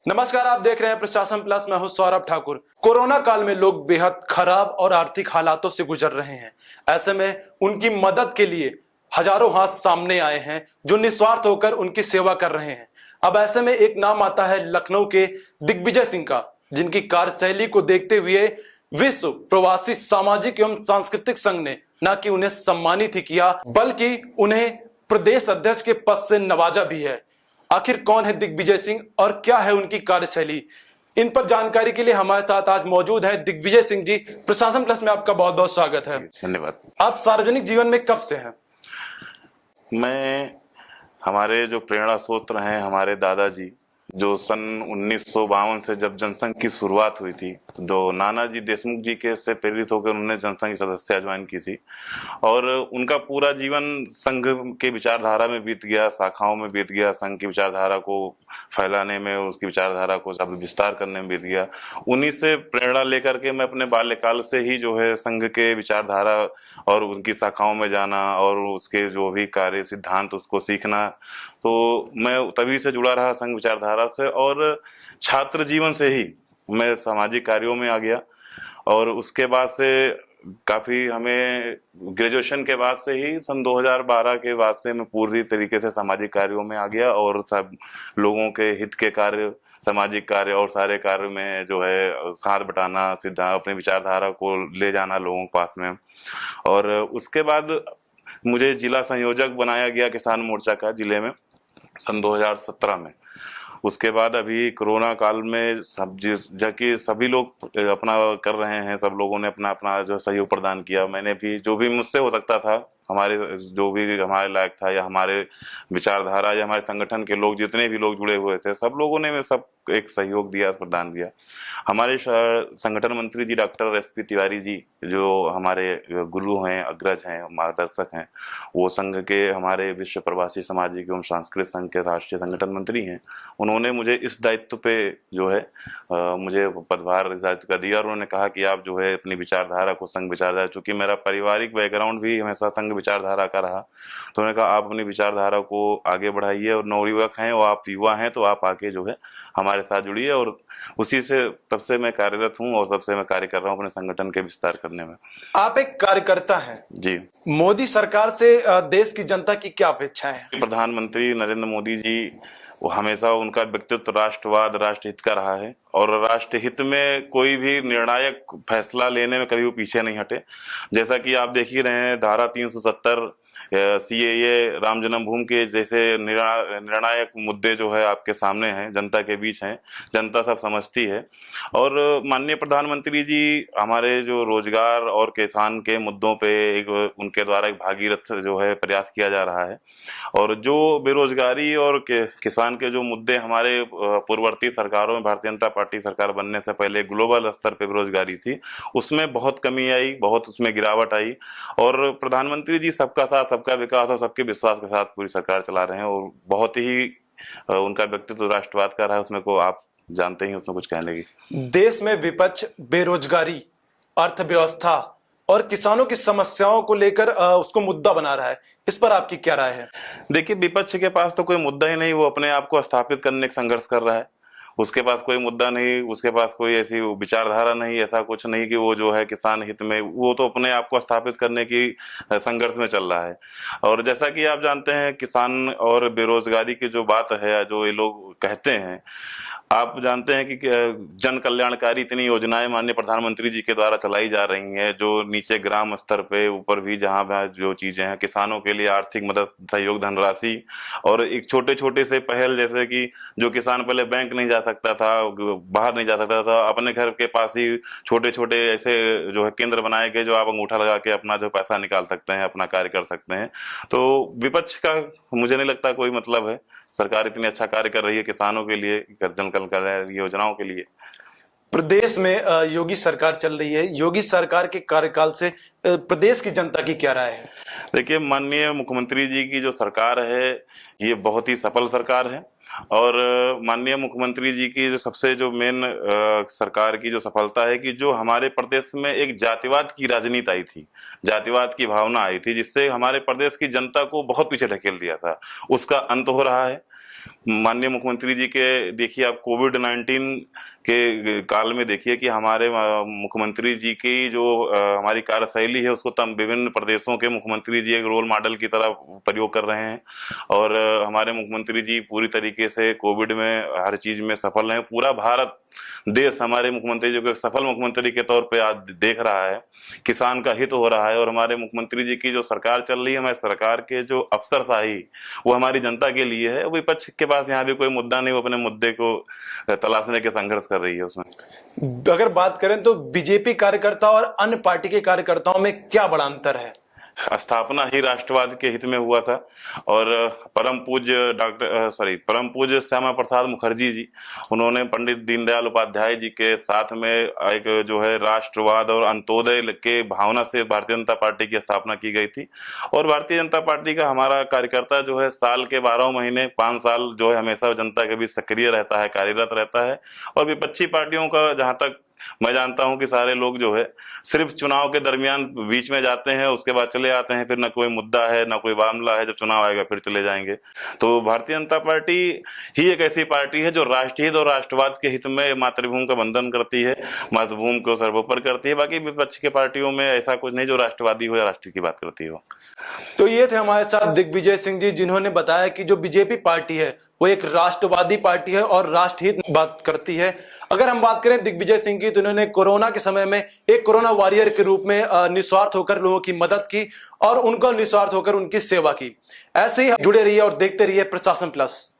नमस्कार, आप देख रहे हैं प्रशासन प्लस। मैं हूं सौरभ ठाकुर। कोरोना काल में लोग बेहद खराब और आर्थिक हालातों से गुजर रहे हैं। ऐसे में उनकी मदद के लिए हजारों हाथ सामने आए हैं जो निस्वार्थ होकर उनकी सेवा कर रहे हैं। अब ऐसे में एक नाम आता है लखनऊ के दिग्विजय सिंह का, जिनकी कार्यशैली को देखते हुए विश्व प्रवासी सामाजिक एवं सांस्कृतिक संघ ने न कि उन्हें सम्मानित ही किया बल्कि उन्हें प्रदेश अध्यक्ष के पद से नवाजा भी है। आखिर कौन है दिग्विजय सिंह और क्या है उनकी कार्यशैली, इन पर जानकारी के लिए हमारे साथ आज मौजूद है दिग्विजय सिंह जी। प्रशासन प्लस में आपका बहुत बहुत स्वागत है। धन्यवाद। आप सार्वजनिक जीवन में कब से हैं? मैं हमारे जो प्रेरणा स्रोत हैं, हमारे दादाजी जो सन 1952 से जब जनसंघ की शुरुआत हुई थी, जो नानाजी देशमुख जी के से प्रेरित होकर उन्होंने जनसंघ की सदस्यता ज्वाइन की थी और उनका पूरा जीवन संघ के विचारधारा में बीत गया, शाखाओं में बीत गया, संघ की विचारधारा को फैलाने में, उसकी विचारधारा को सब विस्तार करने में बीत गया। उन्हीं से प्रेरणा लेकर के मैं अपने बाल्यकाल से ही जो है संघ के विचारधारा और उनकी शाखाओं में जाना और उसके जो भी कार्य सिद्धांत उसको सीखना, तो मैं तभी से जुड़ा रहा संघ विचारधारा से। और छात्र जीवन से ही मैं सामाजिक कार्यों में आ गया और उसके बाद से काफी हमें ग्रेजुएशन के बाद से ही सन 2012 के बाद से मैं पूरी तरीके से सामाजिक कार्यों में आ गया और सब लोगों के हित के कार्य, सामाजिक कार्य और सारे कार्य में जो है साथ बटाना, सिद्धांत अपनी विचारधारा को ले जाना लोगों के पास में। और उसके बाद मुझे जिला संयोजक बनाया गया किसान मोर्चा का जिले में सन 2017 में। उसके बाद अभी कोरोना काल में जबकि सभी लोग अपना कर रहे हैं, सब लोगों ने अपना अपना जो सहयोग प्रदान किया। मैंने भी जो भी मुझसे हो सकता था, हमारे जो भी हमारे लायक था या हमारे विचारधारा या हमारे संगठन के लोग जितने भी लोग जुड़े हुए थे, सब लोगों ने सब एक सहयोग दिया, प्रदान दिया। हमारे संगठन मंत्री जी डॉक्टर एसपी तिवारी जी जो हमारे गुरु हैं, अग्रज हैं, मार्गदर्शक हैं, वो संघ के हमारे विश्व प्रवासी सामाजिक एवं सांस्कृतिक संघ के राष्ट्रीय संगठन मंत्री हैं। उन्होंने मुझे इस दायित्व पे जो है मुझे पदभार इस दायित्व का दिया और उन्होंने कहा कि आप जो है अपनी विचारधारा को, संघ विचारधारा, चूंकि मेरा पारिवारिक बैकग्राउंड भी हमेशा संघ विचारधारा का रहा, तो उन्होंने कहा आप अपनी विचारधारा को आगे बढ़ाइए और नवयुवक हैं और आप युवा हैं तो आप आके जो है हमारे साथ जुड़िए। और उसी से तब से मैं कार्यरत हूं और तब से मैं कार्य कर रहा हूं अपने संगठन के विस्तार करने में। आप एक कार्यकर्ता हैं जी। मोदी सरकार से देश की जनता की क्या अपेक्षाएं हैं? प्रधानमंत्री नरेंद्र मोदी जी, वो हमेशा उनका व्यक्तित्व राष्ट्रवाद, राष्ट्रहित का रहा है और राष्ट्रहित में कोई भी निर्णायक फैसला लेने में कभी वो पीछे नहीं हटे। जैसा कि आप देख ही रहे हैं, धारा 370 सीएए, राम जन्मभूमि के जैसे निर्णायक मुद्दे जो है आपके सामने हैं, जनता के बीच हैं, जनता सब समझती है। और माननीय प्रधानमंत्री जी हमारे जो रोजगार और किसान के मुद्दों पे एक उनके द्वारा एक भागीरथ जो है प्रयास किया जा रहा है। और जो बेरोजगारी और किसान के जो मुद्दे हमारे पूर्ववर्ती सरकारों में, भारतीय जनता पार्टी सरकार बनने से पहले ग्लोबल स्तर पे बेरोजगारी थी, उसमें बहुत कमी आई, बहुत उसमें गिरावट आई। और प्रधानमंत्री जी सबका साथ, सबका विकास और सबके विश्वास के साथ पूरी सरकार चला रहे हैं और बहुत ही उनका व्यक्तित्व राष्ट्रवाद का रहा है, उसमें को आप जानते ही, उसमें कुछ कहने की। देश में विपक्ष बेरोजगारी, अर्थव्यवस्था और किसानों की समस्याओं को लेकर उसको मुद्दा बना रहा है, इस पर आपकी क्या राय है? देखिए, विपक्ष के पास तो कोई मुद्दा ही नहीं, वो अपने आप को स्थापित करने का संघर्ष कर रहा है। उसके पास कोई मुद्दा नहीं, उसके पास कोई ऐसी विचारधारा नहीं, ऐसा कुछ नहीं कि वो जो है किसान हित में, वो तो अपने आप को स्थापित करने की संघर्ष में चल रहा है। और जैसा कि आप जानते हैं, किसान और बेरोजगारी की जो बात है, जो ये लोग कहते हैं, आप जानते हैं कि जन कल्याणकारी इतनी योजनाएं माननीय प्रधानमंत्री जी के द्वारा चलाई जा रही हैं, जो नीचे ग्राम स्तर पे, ऊपर भी जहां जो चीजें हैं, किसानों के लिए आर्थिक मदद, सहयोग, धनराशि और एक छोटे छोटे से पहल, जैसे कि जो किसान पहले बैंक नहीं जा सकता था, बाहर नहीं जा सकता था, अपने घर के पास ही छोटे छोटे ऐसे जो है केंद्र बनाए गए, जो आप अंगूठा लगा के अपना जो पैसा निकाल सकते हैं, अपना कार्य कर सकते हैं। तो विपक्ष का मुझे नहीं लगता कोई मतलब है। सरकार इतनी अच्छा कार्य कर रही है किसानों के लिए, जन कल्याण योजनाओं के लिए। प्रदेश में योगी सरकार चल रही है, योगी सरकार के कार्यकाल से प्रदेश की जनता की क्या राय है? देखिए, माननीय मुख्यमंत्री जी की जो सरकार है, ये बहुत ही सफल सरकार है और माननीय मुख्यमंत्री जी की जो सबसे जो मेन सरकार की जो सफलता है कि जो हमारे प्रदेश में एक जातिवाद की राजनीति आई थी, जातिवाद की भावना आई थी, जिससे हमारे प्रदेश की जनता को बहुत पीछे ढकेल दिया था, उसका अंत हो रहा है। माननीय मुख्यमंत्री जी के देखिए आप कोविड-19 के काल में देखिए कि हमारे मुख्यमंत्री जी की जो हमारी कार्यशैली है उसको तम विभिन्न प्रदेशों के मुख्यमंत्री जी एक रोल मॉडल की तरह प्रयोग कर रहे हैं और हमारे मुख्यमंत्री जी पूरी तरीके से कोविड में हर चीज में सफल रहे। पूरा भारत देश हमारे मुख्यमंत्री जी को एक सफल मुख्यमंत्री के तौर पे आज देख रहा है, किसान का हित हो रहा है और हमारे मुख्यमंत्री जी की जो सरकार चल रही है, हमारे सरकार के जो अफसरशाही वो हमारी जनता के लिए है। विपक्ष के पास यहाँ भी कोई मुद्दा नहीं, वो अपने मुद्दे को तलाशने के संघर्ष कर रही है। उसमें अगर बात करें तो बीजेपी कार्यकर्ता और अन्य पार्टी के कार्यकर्ताओं में क्या बड़ा अंतर है? स्थापना ही राष्ट्रवाद के हित में हुआ था और परम पूज्य श्यामा प्रसाद मुखर्जी जी, उन्होंने पंडित दीनदयाल उपाध्याय जी के साथ में एक जो है राष्ट्रवाद और अंत्योदय के भावना से भारतीय जनता पार्टी की स्थापना की गई थी। और भारतीय जनता पार्टी का हमारा कार्यकर्ता जो है साल के 12 महीने 5 साल जो है हमेशा जनता के बीच सक्रिय रहता है, कार्यरत रहता है। और विपक्षी पार्टियों का जहां तक मैं जानता हूं कि सारे लोग जो है सिर्फ चुनाव के दरमियान बीच में जाते हैं, उसके बाद चले आते हैं, फिर ना कोई मुद्दा है ना कोई मामला है, जब चुनाव आएगा फिर चले जाएंगे। तो भारतीय जनता पार्टी ही एक ऐसी पार्टी है जो राष्ट्रीय हित और राष्ट्रवाद के हित में मातृभूमि का बंधन करती है, मातृभूमि को सर्वोपरि करती है। बाकी विपक्ष के पार्टियों में ऐसा कुछ नहीं जो राष्ट्रवादी हो या राष्ट्र की बात करती हो। तो ये थे हमारे साथ दिग्विजय सिंह जी, जिन्होंने बताया कि जो बीजेपी पार्टी है वो एक राष्ट्रवादी पार्टी है और राष्ट्रहित बात करती है। अगर हम बात करें दिग्विजय सिंह की, तो उन्होंने कोरोना के समय में एक कोरोना वॉरियर के रूप में निस्वार्थ होकर लोगों की मदद की और उनको निस्वार्थ होकर उनकी सेवा की। ऐसे ही जुड़े रहिए और देखते रहिए प्रशासन प्लस।